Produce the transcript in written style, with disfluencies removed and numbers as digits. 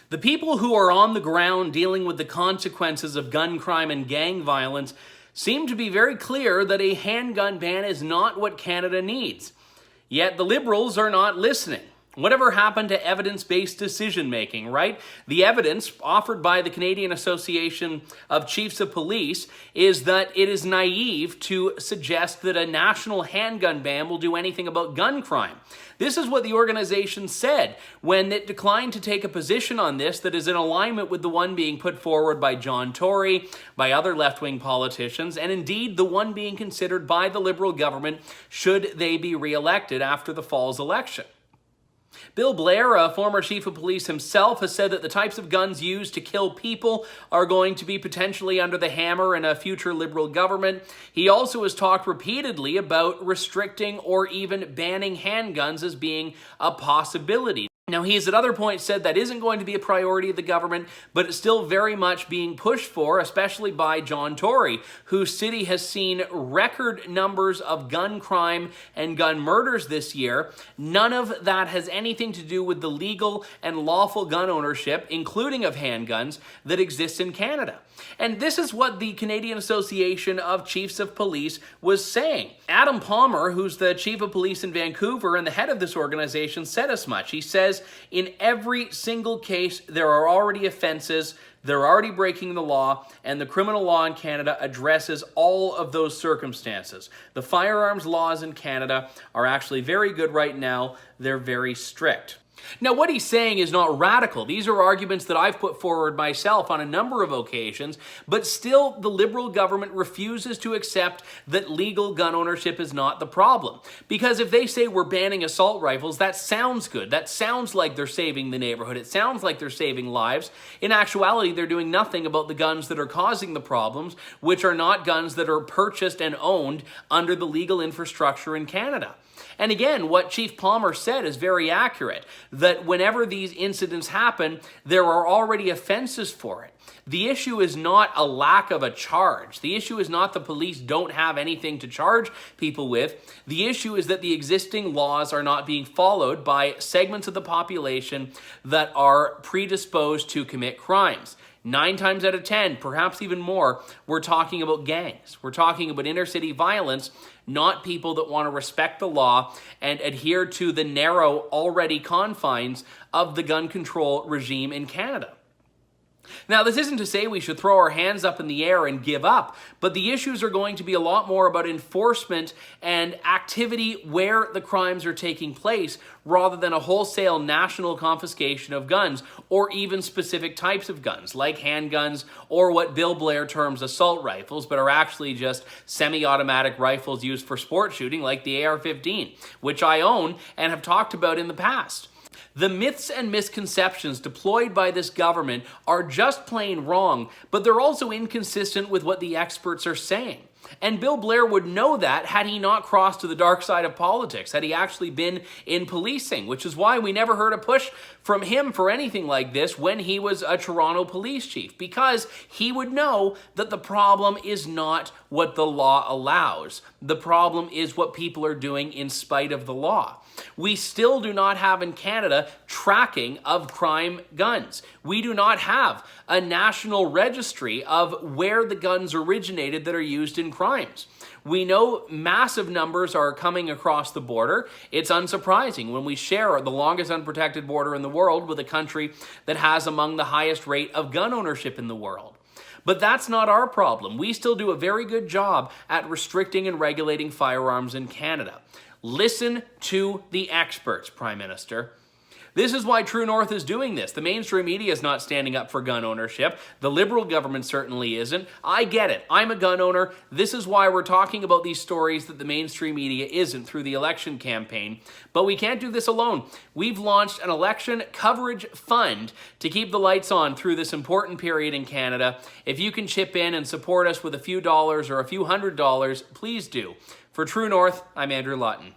The people who are on the ground dealing with the consequences of gun crime and gang violence seem to be very clear that a handgun ban is not what Canada needs. Yet the Liberals are not listening. Whatever happened to evidence-based decision-making, right? The evidence offered by the Canadian Association of Chiefs of Police is that it is naive to suggest that a national handgun ban will do anything about gun crime. This is what the organization said when it declined to take a position on this that is in alignment with the one being put forward by John Tory, by other left-wing politicians, and indeed the one being considered by the Liberal government should they be re-elected after the fall's election. Bill Blair, a former chief of police himself, has said that the types of guns used to kill people are going to be potentially under the hammer in a future Liberal government. He also has talked repeatedly about restricting or even banning handguns as being a possibility. Now, he has at other points said that isn't going to be a priority of the government, but it's still very much being pushed for, especially by John Tory, whose city has seen record numbers of gun crime and gun murders this year. None of that has anything to do with the legal and lawful gun ownership, including of handguns, that exists in Canada. And this is what the Canadian Association of Chiefs of Police was saying. Adam Palmer, who's the chief of police in Vancouver and the head of this organization, said as much. He says, in every single case, there are already offenses, they're already breaking the law, and the criminal law in Canada addresses all of those circumstances. The firearms laws in Canada are actually very good right now. They're very strict. Now, what he's saying is not radical. These are arguments that I've put forward myself on a number of occasions, but still the Liberal government refuses to accept that legal gun ownership is not the problem. Because if they say we're banning assault rifles, that sounds good. That sounds like they're saving the neighborhood. It sounds like they're saving lives. In actuality, they're doing nothing about the guns that are causing the problems, which are not guns that are purchased and owned under the legal infrastructure in Canada. And again, what Chief Palmer said is very accurate, that whenever these incidents happen, there are already offenses for it. The issue is not a lack of a charge. The issue is not the police don't have anything to charge people with. The issue is that the existing laws are not being followed by segments of the population that are predisposed to commit crimes. 9 times out of 10, perhaps even more, we're talking about gangs. We're talking about inner city violence, not people that want to respect the law and adhere to the narrow already confines of the gun control regime in Canada. Now, this isn't to say we should throw our hands up in the air and give up, but the issues are going to be a lot more about enforcement and activity where the crimes are taking place, rather than a wholesale national confiscation of guns, or even specific types of guns, like handguns, or what Bill Blair terms assault rifles, but are actually just semi-automatic rifles used for sport shooting, like the AR-15, which I own and have talked about in the past. The myths and misconceptions deployed by this government are just plain wrong, but they're also inconsistent with what the experts are saying. And Bill Blair would know that had he not crossed to the dark side of politics, had he actually been in policing, which is why we never heard a push from him for anything like this when he was a Toronto police chief, because he would know that the problem is not what the law allows. The problem is what people are doing in spite of the law. We still do not have in Canada tracking of crime guns. We do not have a national registry of where the guns originated that are used in crimes. We know massive numbers are coming across the border. It's unsurprising when we share the longest unprotected border in the world with a country that has among the highest rate of gun ownership in the world. But that's not our problem. We still do a very good job at restricting and regulating firearms in Canada. Listen to the experts, Prime Minister. This is why True North is doing this. The mainstream media is not standing up for gun ownership. The Liberal government certainly isn't. I get it. I'm a gun owner. This is why we're talking about these stories that the mainstream media isn't through the election campaign. But we can't do this alone. We've launched an election coverage fund to keep the lights on through this important period in Canada. If you can chip in and support us with a few dollars or a few $100s, please do. For True North, I'm Andrew Lawton.